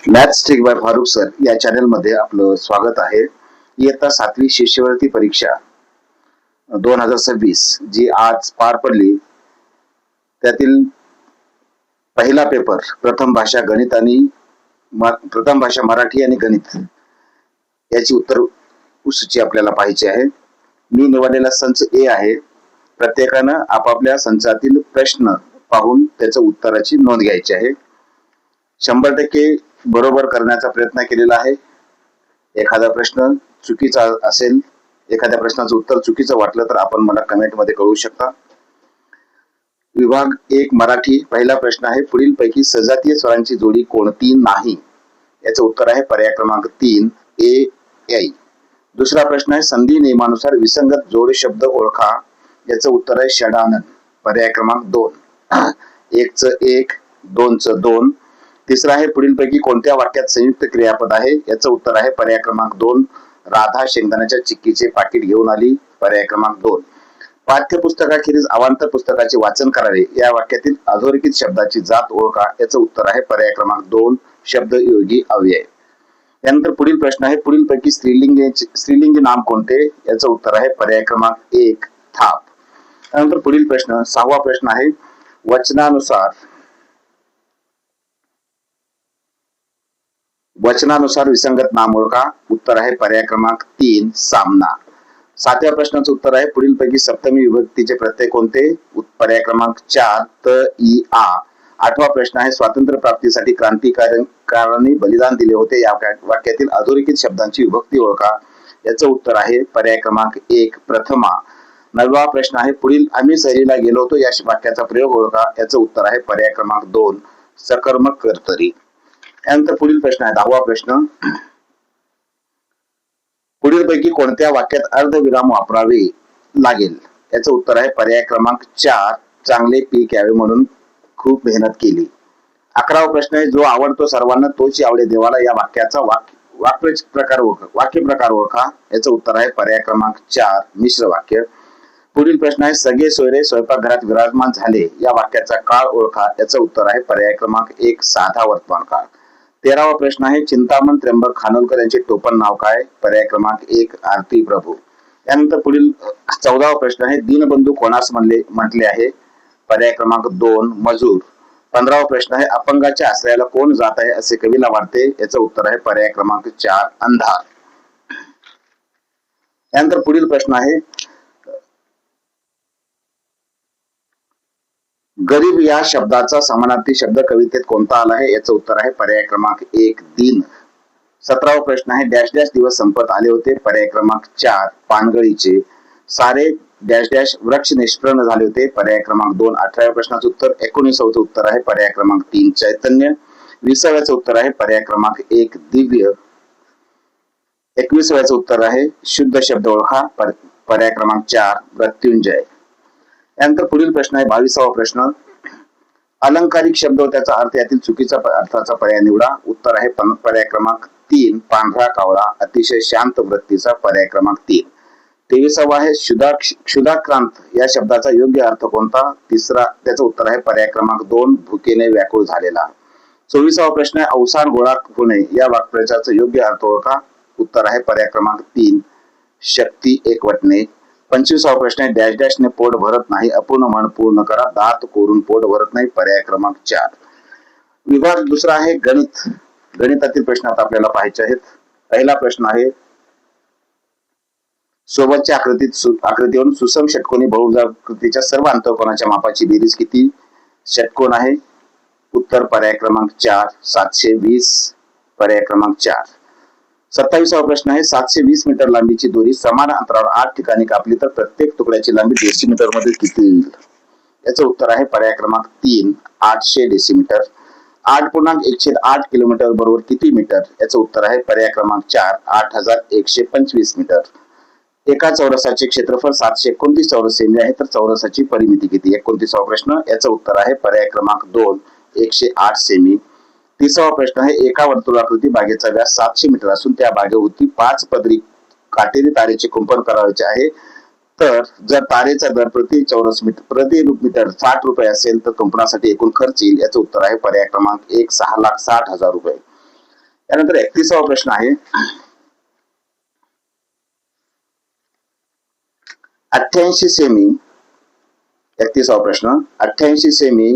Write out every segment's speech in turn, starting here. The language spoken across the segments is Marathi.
Maths trick by Farukh sir या चॅनल मध्ये आपलं स्वागत आहे. इयत्ता 7वी शिष्यवृत्ती परीक्षा 2026 जी आज पार पडली त्यातील पहिला पेपर प्रथम भाषा मराठी आणि गणित याची उत्तर सूची आपल्याला पाहायची आहे. मी निवडलेला संच ए आहे. प्रत्येकानं आपापल्या संचातील प्रश्न पाहून त्याच्या उत्तराची नोंद घ्यायची आहे. 100% बरोबर करण्याचा प्रयत्न केलेला आहे. एखादा प्रश्न चुकीचा असेल, एखाद्या प्रश्नाचं उत्तर चुकीचं वाटलं तर आपण मला कमेंट मध्ये कळवू शकता. विभाग 1 मराठी पहिला प्रश्न आहे, पुढील पैकी सजातीय स्वरांची जोडी कोणती नाही? याचं उत्तर आहे पर्याय क्रमांक 3 ए ऐ. दुसरा प्रश्न आहे, संधी नियमानुसार विसंगत जोड शब्द ओळखा. याचं उत्तर आहे षडानन, पर्याय क्रमांक 2. 1चं 1, 2चं 2. तिसरा आहे, पुढीलपैकी कोणत्या वाक्यात संयुक्त क्रियापद आहे? याचं उत्तर आहे पर्याय क्रमांक 2 राधा शेंगदाण्याच्या चिक्कीचे पाकिट घेऊन आली, पर्याय क्रमांक 2. पाठ्यपुस्तकाखेरीज अवांतर पुस्तकाचे वाचन करावे. या वाक्यातील अधोरेखित शब्दाची जात ओळखा. याचं उत्तर आहे पर्याय क्रमांक 2 शब्दयोगी अव्यय. त्यानंतर पुढील प्रश्न आहे, पुढीलपैकी स्त्रीलिंगी नाम कोणते? याचं उत्तर आहे पर्याय क्रमांक 1 थाप. त्यानंतर पुढील प्रश्न 6वा प्रश्न आहे, वचनानुसार विसंगत नाम ओळखा. उत्तर आहे पर्याय क्रमांक 3 सामना. 7व्या प्रश्नाचं उत्तर आहे, पुढीलपैकी सप्तमी विभक्तीचे प्रत्यय कोणते? पर्याय क्रमांक 4 त इ आ. 8वा प्रश्न आहे, स्वातंत्र्य प्राप्तीसाठी क्रांतिकारकांनी बलिदान दिले होते. या वाक्यातील अधोरेखित शब्दांची विभक्ती ओळखा. याचं उत्तर आहे पर्याय क्रमांक 1 प्रथमा. 9वा प्रश्न आहे, पुढील आम्ही सहलीला गेलो होतो या वाक्याचा प्रयोग ओळखा. याचं उत्तर आहे पर्याय क्रमांक 2 सकर्मक कर्तरी. त्यानंतर पुढील प्रश्न आहे 10वा प्रश्न, पुढीलपैकी कोणत्या वाक्यात अर्धविराम वापरावे लागेल? याचं उत्तर आहे पर्याय क्रमांक 4 चांगले पीक यावे म्हणून खूप मेहनत केली. 11वा प्रश्न आहे, जो आवडतो सर्वांना तोची आवडे देवाला. या वाक्याचा वाक्य प्रकार ओळखा. याचं उत्तर आहे पर्याय क्रमांक 4 मिश्र वाक्य. पुढील प्रश्न आहे, सगळे सोयरे स्वयंपाकघरात विराजमान झाले. या वाक्याचा काळ ओळखा. याचं उत्तर आहे पर्याय क्रमांक 1 साधा वर्तमान काळ. 13वा प्रश्न आहे, चिंतामण त्र्यंबक खानोलकर यांचे टोपण नाव काय? पर्याय क्रमांक 1 आरती प्रभू. त्यानंतर पुढील 14वा प्रश्न आहे, दीनबंधू कोणास म्हटले आहे? पर्याय क्रमांक 2 मजूर. 15वा प्रश्न आहे, अपंगाच्या आश्रयाला कोण जात आहे असे कवीला वाटते? याचं उत्तर आहे पर्याय क्रमांक 4 अंधार. त्यानंतर पुढील प्रश्न आहे, गरीब या शब्दाचा समानार्थी शब्द कवितेत कोणता आला आहे? याचं उत्तर आहे पर्याय क्रमांक 1 दिन. 17वा प्रश्न आहे, डॅश डॅश दिवस संपत आले होते. पर्याय क्रमांक 4 पानगळीचे. सारे डॅश डॅश वृक्ष निष्पन्न झाले होते. पर्याय क्रमांक 2. 18व्या प्रश्नाचं उत्तर. 19चं उत्तर आहे पर्याय क्रमांक 3 चैतन्य. 20व्याचं उत्तर आहे पर्याय क्रमांक 1 दिव्य. 21व्याचं उत्तर आहे शुद्ध शब्द ओळखा. पर्याय क्रमांक 4 मृत्युंजय. त्यानंतर पुढील प्रश्न आहे 22वा प्रश्न, अलंकारिक शब्द व त्याचा अर्थ यातील चुकीचा अर्थाचा पर्याय निवडा. उत्तर आहे पर्याय क्रमांक 3 पांढरा कावळा. अतिशय शांत वृत्तीचा. पर्याय क्रमांक 3. 23वा आहे, क्षुधाक्रांत या शब्दाचा योग्य अर्थ कोणता? त्याचं उत्तर आहे पर्याय क्रमांक 2 भुकेने व्याकुळ झालेला. 24वा प्रश्न आहे, अवसान गोळा होणे या वाक्प्रचाराचा योग्य अर्थ ओळखा. उत्तर आहे पर्याय क्रमांक 3 शक्ती एकवटणे. 25वा प्रश्न आहे, डॅश डॅशने पोट भरत नाही. अपूर्ण म्हण पूर्ण करा. दात कोरून पोट भरत नाही. पर्याय क्रमांक 4. विभाग 2 आहे गणित. गणितातील प्रश्न आता आपल्याला पाहायचे आहेत. पहिला प्रश्न आहे, सोबतच्या आकृतीवरून सुसम षटकोनी बहुभुजाकृतीच्या सर्व अंतःकोनाच्या मापाची बेरीज किती षटकोन आहे? उत्तर पर्याय क्रमांक 4 720. पर्याय क्रमांक 4. 27वा प्रश्न आहे, 720 मीटर लांबीची दोरी समान अंतरावर 8 ठिकाणी कापली तर प्रत्येक तुकड्याची लांबी डेसिमीटर मध्ये किती येईल? याचं उत्तर आहे पर्याय क्रमांक 3 800 डेसिमीटर. 8.1/8 किलोमीटर बरोबर किती मीटर? याचं उत्तर आहे पर्याय क्रमांक 4 8125 मीटर. एका चौरसाचे क्षेत्रफळ 729 चौरस सेमी आहे तर चौरसाची परिमिती किती? 29वा प्रश्न. याचं उत्तर आहे पर्याय क्रमांक 2 108 सेमी. 30वा प्रश्न आहे, एका वर्तुळाकृती बागेचा व्यास 700 मीटर असून त्या बागेभोवती 5 पदरी काटेरी तारेचे कुंपण करायचे आहे. तर जर तारेचा दर प्रति मीटर 60 रुपये असेल तर कुंपणासाठी एकूण खर्च येईल. याचं उत्तर आहे पर्याय क्रमांक 1 6,60,000 रुपये. त्यानंतर 31वा प्रश्न आहे 88 सेमी 31वा प्रश्न 88 सेमी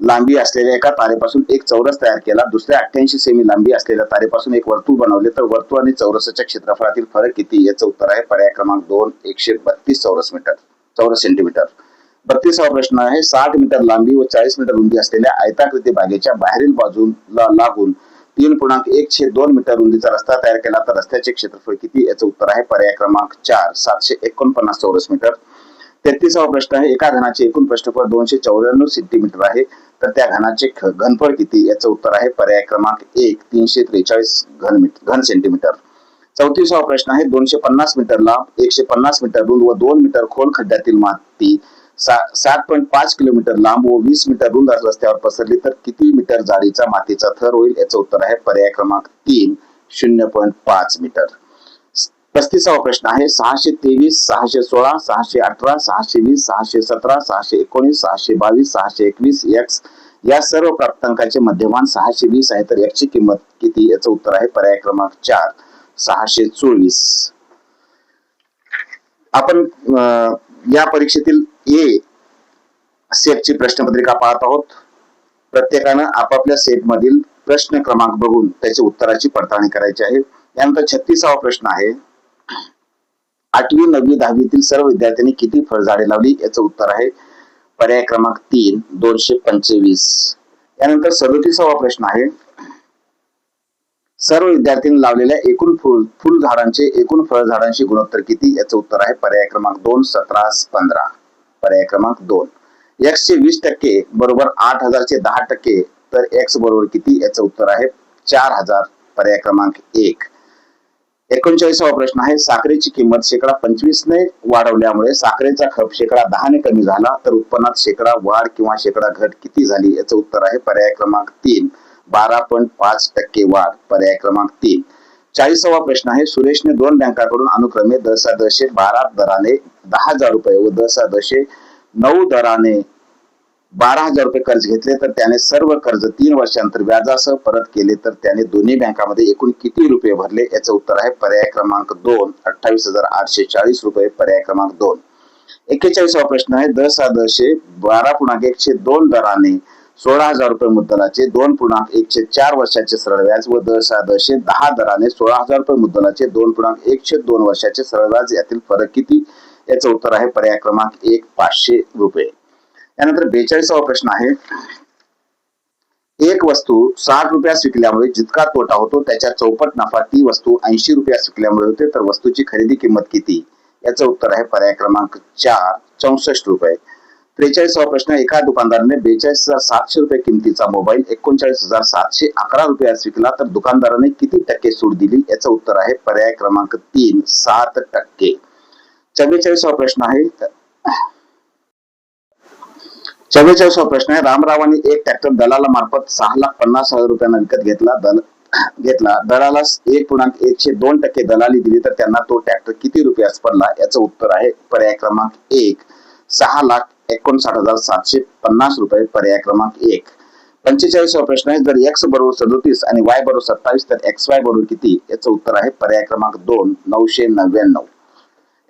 लांबी असलेल्या एका तारेपासून एक चौरस तयार केला, दुसऱ्या 88 सेमी लांबी असलेल्या तारेपासून एक वर्तुळ बनवले तर वर्तुळ आणि चौरसाच्या क्षेत्रफळातील फरक किती? याचं उत्तर आहे पर्याय क्रमांक 2 132 चौरस सेंटीमीटर. 32वा प्रश्न आहे 60 मीटर लांबी व 40 मीटर रुंदी असलेल्या आयताकृती बागेच्या बाहेरील बाजूला लागून 3.1/2 मीटर रुंदीचा रस्ता तयार केला तर रस्त्याचे क्षेत्रफळ किती? याचं उत्तर आहे पर्याय क्रमांक 4 749 चौरस मीटर. 33वा प्रश्न आहे एका घनाचे एकूण पृष्ठफळ 294 सेंटीमीटर आहे तर त्या घनाचे घनफळ किती? याचं उत्तर आहे पर्याय क्रमांक 1 343 घन सेंटीमीटर. 34वा प्रश्न आहे 250 मीटर लांब 150 मीटर रुंद व 2 मीटर खोल खड्ड्यातील माती 7.5 किलोमीटर लांब व 20 मीटर रुंद रस्त्यावर पसरली तर किती मीटर जाडीचा मातीचा थर होईल? याचं उत्तर आहे पर्याय क्रमांक 3 0.5 मीटर. 35वा प्रश्न आहे 623 616 618 620 617 619 622 621 x या सर्व प्राप्तांकाचे मध्यमान 620 आहे तर x ची किंमत किती? याचं उत्तर आहे पर्याय क्रमांक 4 624. आपण या परीक्षेतील ए सेटची प्रश्नपत्रिका पाहत आहोत. प्रत्येकानं आपापल्या सेटमधील प्रश्न क्रमांक बघून त्याच्या उत्तराची पडताळणी करायची आहे. यानंतर 36वा प्रश्न आहे 8वी 9वी 10वीतील सर्व विद्यार्थ्यांनी किती फळझाडे लावली? याचं उत्तर आहे पर्याय क्रमांक 3 225. यानंतर 37वा प्रश्न आहे सर्व विद्यार्थ्यांनी लावलेल्या एकूण फुलझाडांचे एकूण फळझाडांशी गुणोत्तर किती? याचं उत्तर आहे पर्याय क्रमांक 2 17 15. पर्याय क्रमांक 2. x चे 20% बरोबर 8000 चे 10% तर x बरोबर किती? याचं उत्तर आहे 4000. पर्याय क्रमांक 1. 39वा प्रश्न आहे साखरेची किंमत 25% ने वाढवल्यामुळे साखरेचा खप 10% ने कमी झाला तर उत्पन्नात वाढ किंवा घट किती झाली? याचं उत्तर आहे पर्याय क्रमांक 3 12.5% वाढ. पर्याय क्रमांक 3. 40वा प्रश्न आहे सुरेशने 2 बँकांकडून अनुक्रमे 10.12 दराने 10,000 रुपये व 10.9 दराने 12,000 रुपये कर्ज घेतले तर त्याने सर्व कर्ज 3 वर्षांनंतर व्याजासह परत केले तर त्याने दोन्ही बँकांमध्ये एकूण किती रुपये भरले? याचं उत्तर आहे पर्याय क्रमांक 2 28,840 रुपये. पर्याय क्रमांक 2. 41वा प्रश्न आहे 10.12.1/2 दराने 16,000 रुपये मुद्दलाचे 2.1/4 वर्षाचे सरळ व्याज व 10.10 दराने 16,000 रुपये मुद्दलाचे 2.1/2 वर्षाचे सरळ व्याज यातील फरक किती? याचं उत्तर आहे पर्याय क्रमांक 1 500 रुपये. त्यानंतर 42वा प्रश्न आहे एक वस्तू 60 रुपयास विकल्यामुळे जितका तोटा होतो त्याच्या चौपट नफा ती वस्तू 80 रुपयास विकल्यामुळे होते तर वस्तूची खरेदी किंमत किती? याचं उत्तर आहे पर्याय क्रमांक 4 64 रुपये. 43वा प्रश्न एका दुकानदाराने 42,700 रुपये किमतीचा मोबाईल 39,711 रुपयास विकला तर दुकानदाराने किती टक्के सूट दिली? याचं उत्तर आहे पर्याय क्रमांक 3 7%. 44वा प्रश्न आहे 44वा प्रश्न आहे रामरावांनी एक ट्रॅक्टर दलाला मार्फत 6,50,000 रुपयांना विकत घेतला. दलाला 1.1/2% दलाली दिली तर त्यांना तो ट्रॅक्टर किती रुपयास पडला? याचं उत्तर आहे पर्याय क्रमांक 1 6,59,750 रुपये. पर्याय क्रमांक 1. 45वा प्रश्न आहे जर x बरोबर 37 आणि y बरोबर 27 तर xy बरोबर किती? याचं उत्तर आहे पर्याय क्रमांक 2 999.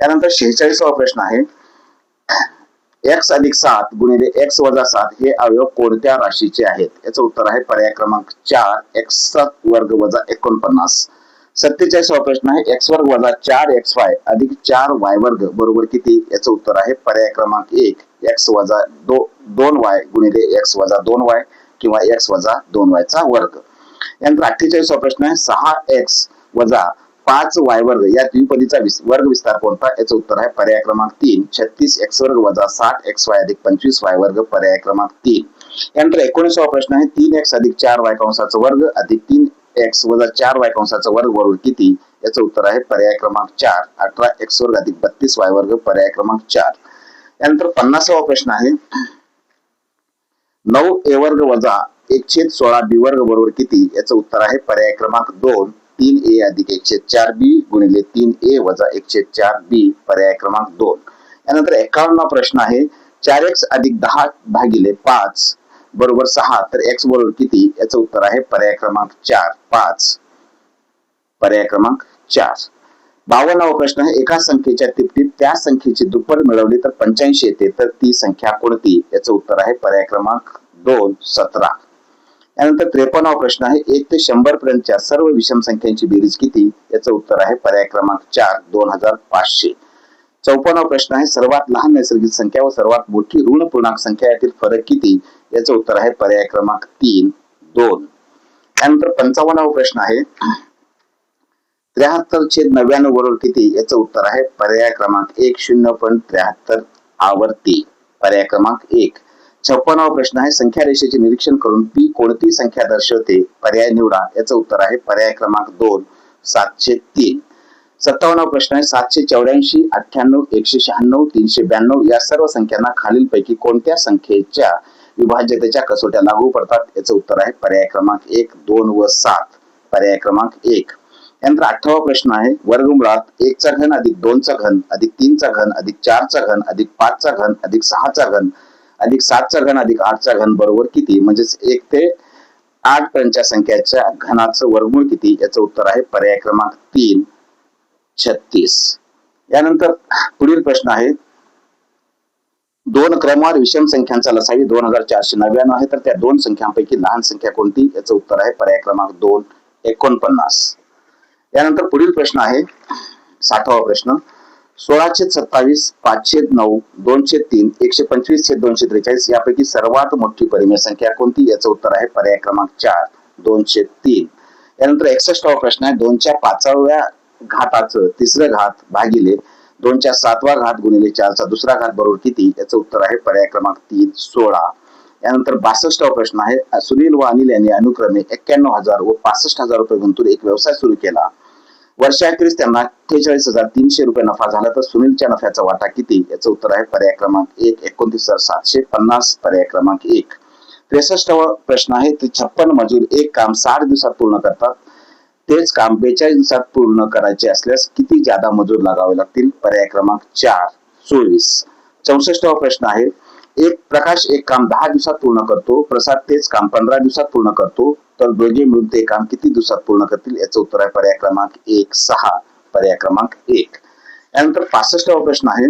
त्यानंतर 46वा प्रश्न आहे x अधिक 7 गुणिले x वजा 7 हे अवयव कोणत्या राशीचे आहेत? याचं उत्तर आहे पर्याय क्रमांक 4 x वर्ग वजा 49. 47वा प्रश्न आहे x वर्ग वजा 4xy अधिक 4y वर्ग बरोबर किती? याचं उत्तर आहे पर्याय क्रमांक 1 x वजा 2y गुणिले x वजा 2y किंवा x वजा 2y चा वर्ग. यानंतर 48वा प्रश्न आहे 6x वजा 5y वर्ग या द्विपदीचा वर्ग विस्तार कोणता? याचं उत्तर आहे पर्याय क्रमांक 3 36x वर्ग वजा 60xy अधिक 25y वर्ग. पर्याय क्रमांक 3. यानंतर 19वा प्रश्न आहे 3x अधिक 4y कंसाचा वर्ग अधिक 3x वजा 4y कंसाचा वर्ग बरोबर किती? याचं उत्तर आहे पर्याय क्रमांक 4 18x वर्ग अधिक 32y वर्ग. पर्याय क्रमांक 4. यानंतर 50वा प्रश्न आहे 9a वर्ग वजा 1/16b वर्ग बरोबर किती? याचं उत्तर आहे पर्याय क्रमांक 2 3a अधिक 1/4b गुणिले 3a वजा 1/4b. पर्याय क्रमांक 2. यानंतर 51वा प्रश्न आहे 4x अधिक 10 भागिले 5 बरोबर 6 तर x बरोबर किती? याचं उत्तर आहे पर्याय क्रमांक 4 5. पर्याय क्रमांक 4. 52वा प्रश्न आहे, एका संख्येच्या तिप्पटीत त्या संख्येची दुप्पट मिळवली तर 85 येते, तर ती संख्या कोणती? याचं उत्तर आहे पर्याय क्रमांक 2, 17. यानंतर 53वा प्रश्न आहे, 1 ते 100 पर्यंतच्या सर्व विषम संख्यांची बेरीज किती? याचं उत्तर आहे पर्याय क्रमांक 4, 2500. 54वा प्रश्न आहे, सर्वात लहान नैसर्गिक संख्या व सर्वात मोठी ऋण पूर्णांक संख्या यातील फरक किती? याचं उत्तर आहे पर्याय क्रमांक 3, 2. त्यानंतर 55वा प्रश्न आहे, 73/99 बरोबर किती? याचं उत्तर आहे पर्याय क्रमांक 1, 0.73 आवर्ती, पर्याय क्रमांक 1. 56वा प्रश्न आहे, संख्या रेषेचे निरीक्षण करून पी कोणती संख्या दर्शवते? पर्याय निवडा. याचं उत्तर आहे पर्याय क्रमांक 2, 703. 57वा प्रश्न आहे, 784, 98, 196, 392 या सर्व संख्यांना खालीलपैकी कोणत्या संख्येच्या विभाज्यतेच्या कसोट्या लागू पडतात? याचं उत्तर आहे पर्याय क्रमांक 1, 2 व 7, पर्याय क्रमांक 1. त्यानंतर 8वा प्रश्न आहे, वर्गमुळात 1 चा घन अधिक 2 चा घन अधिक 3 चा घन अधिक 4 चा घन अधिक 5 चा घन अधिक 6 चा घन अधिक 7 चा घन अधिक 8 चा घन बरोबर किती? म्हणजेच 1 ते 8 पर्यंतच्या संख्याच्या घनाचं वर्गमूळ किती? याचं उत्तर आहे पर्याय क्रमांक 3, 36. यानंतर पुढील प्रश्न आहे, 2 क्रमवार विषम संख्यांचा लसावी 2499 आहे, तर त्या दोन संख्यांपैकी लहान संख्या कोणती? याचं उत्तर आहे पर्याय क्रमांक 2, 49. यानंतर पुढील प्रश्न आहे 60वा प्रश्न, 1627, 509, 203, 125/243 यापैकी सर्वात मोठी परिमेय संख्या कोणती? याचं उत्तर आहे पर्याय क्रमांक 4, 203. यानंतर 61वा प्रश्न आहे, 2च्या 5व्या घाताचं तिसरं घात भागिले 2च्या 7वा घात गुणिले 4चा दुसरा घात बरोबर किती? याचं उत्तर आहे पर्याय क्रमांक 3, 16. यानंतर 62वा प्रश्न आहे, सुनील व अनिल यांनी अनुक्रमे 91,000 व 65,000 रुपये गुंतवून एक व्यवसाय सुरू केला. वर्षाखेरीस त्यांना 48,300 रुपये नफा झाला, तर सुनीलच्या नफ्याचा वाटा किती? याचं उत्तर आहे पर्याय क्रमांक 1, 29,750, पर्याय क्रमांक 1. 63वा प्रश्न आहे, 56 मजूर एक काम 60 दिवसात पूर्ण करतात, तेच काम 42 दिवसात पूर्ण करायचे असल्यास किती जादा मजूर लागावे लागतील? पर्याय क्रमांक 4, 24. 64वा प्रश्न आहे, प्रकाश एक काम 10 दिवसात पूर्ण करतो, प्रसाद तेच काम 15 दिवसात पूर्ण करतो, तर दोघे मिळून ते काम किती दिवसात पूर्ण करतील? याचं उत्तर आहे पर्याय क्रमांक 1, 6, पर्याय क्रमांक 1. यानंतर 65वा प्रश्न आहे,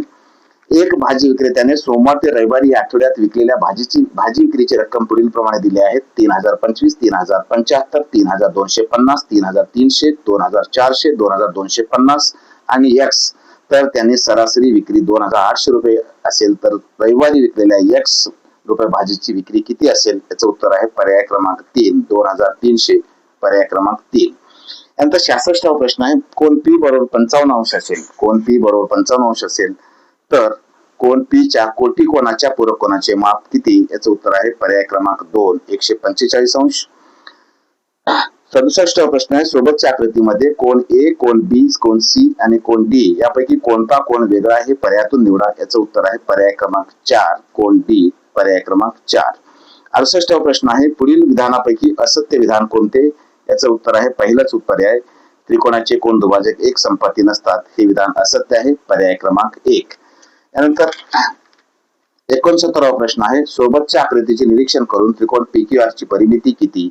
एक भाजी विक्रेत्याने सोमवार ते रविवारी या आठवड्यात विकलेल्या भाजी विक्रीची रक्कम पुढील प्रमाणे दिली आहे: 3025, 3075, 3250, 3300, 2400, 2250 आणि एक्स. तर त्यांनी सरासरी विक्री 2800 रुपये असेल, तर रविवारी विकलेल्या एक्स रुपये भाजीची विक्री किती असेल? याचं उत्तर आहे पर्याय क्रमांक 3, 2300, पर्याय क्रमांक 3. यानंतर 66वा प्रश्न आहे, कोण पी बरोबर 55 अंश असेल, कोण पी बरोबर 55 अंश असेल तर कोण पी च्या कोटी कोणाच्या पूरक कोणाचे माप किती? याचं उत्तर आहे पर्याय क्रमांक 2, 145 अंश. 67वा प्रश्न आहे, सोबतच्या आकृतीमध्ये कोण ए, कोण बी, कोण सी आणि कोण डी यापैकी कोणता कोण वेगळा आहे? पर्यायातून निवडा. याचं उत्तर आहे पर्याय क्रमांक 4, कोण डी, पर्याय क्रमांक 4. 68वा प्रश्न आहे, पुढील विधानापैकी असत्य विधान कोणते? याचं उत्तर आहे पहिलंच पर्याय, त्रिकोणाचे कोण दुभाजक एक संपाती नसतात, हे विधान असत्य आहे, पर्याय क्रमांक 1. यानंतर 69वा प्रश्न आहे, सोबतच्या आकृतीचे निरीक्षण करून त्रिकोण PQR ची परिमिती किती?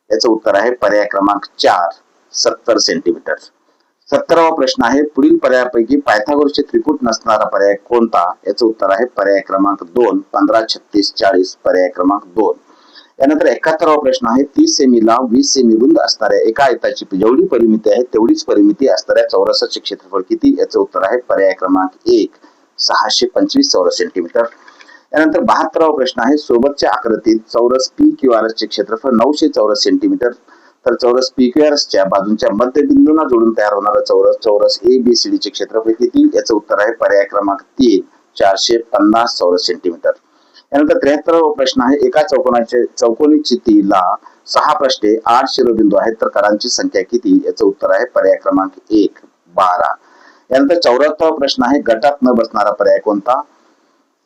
याचं उत्तर आहे पर्याय क्रमांक 4, 70 सेंटीमीटर. 70वा प्रश्न आहे, पुढील पर्यायापैकी पायथागोरसचे त्रिकूट नसणारा पर्याय कोणता? याचं उत्तर आहे पर्याय क्रमांक 2, 15, 36, 40, पर्याय क्रमांक 2. यानंतर 71वा प्रश्न आहे, 30 सेमी लांब 20 सेमी रुंद असणाऱ्या एका आयताची जेवढी परिमिती आहे तेवढीच परिमिती असणाऱ्या चौरसाचे क्षेत्रफळ किती? याचं उत्तर आहे पर्याय क्रमांक 1, 625 चौरस सेंटीमीटर. यानंतर 72वा प्रश्न आहे, सोबतच्या आकृतीत चौरस PQR चे क्षेत्रफळ 900 चौरस सेंटीमीटर, तर चौरस PQR च्या बाजूंच्या मध्यबिंदूंना जोडून तयार होणारा चौरस ABCD चे क्षेत्रफळ किती? याचं उत्तर आहे पर्याय क्रमांक 3, 450 चौरस सेंटीमीटर. यानंतर 73वा प्रश्न आहे, एका चौकोनी चितीला 6 पृष्ठे 8 शिरोबिंदू आहेत, तर करांची संख्या किती? याचं उत्तर आहे पर्याय क्रमांक 1, 12. यानंतर 74वा प्रश्न आहे, गटात न बसणारा पर्याय कोणता?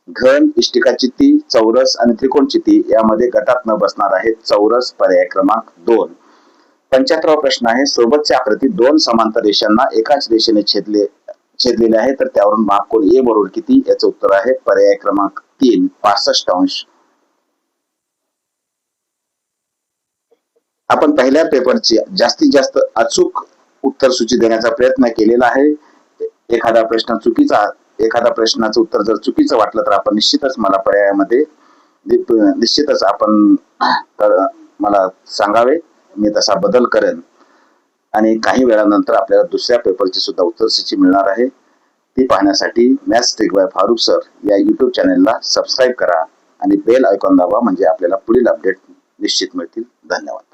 घन, इष्टिका चित्ती, चौरस आणि त्रिकोण चित्ती यामध्ये गटात न बसणार आहे चौरस, पर्याय क्रमांक 2. 75वा प्रश्न आहे, सोबतच्या आकृतीत दोन समांतर रेषांना एकाच रेषेने छेदलेले आहे, तर त्यावरून माप कोण ए बरोबर किती? याचं उत्तर आहे पर्याय क्रमांक 3, 65 अंश. आपण पहिल्या पेपरची जास्तीत जास्त अचूक उत्तर सूची देण्याचा प्रयत्न केलेला आहे. एखादा प्रश्नाचं उत्तर जर चुकीचं वाटलं तर आपण निश्चितच मला पर्यायामध्ये निश्चितच आपण मला सांगावे, मी तसा बदल करेन. आणि काही वेळानंतर आपल्याला दुसऱ्या पेपरची सुद्धा उत्तर सूची मिळणार आहे. ती पाहण्यासाठी maths trick by Farukh sir या YouTube चॅनेलला सबस्क्राईब करा आणि बेल आयकॉन दाबा, म्हणजे आपल्याला पुढील अपडेट निश्चित मिळतील. धन्यवाद.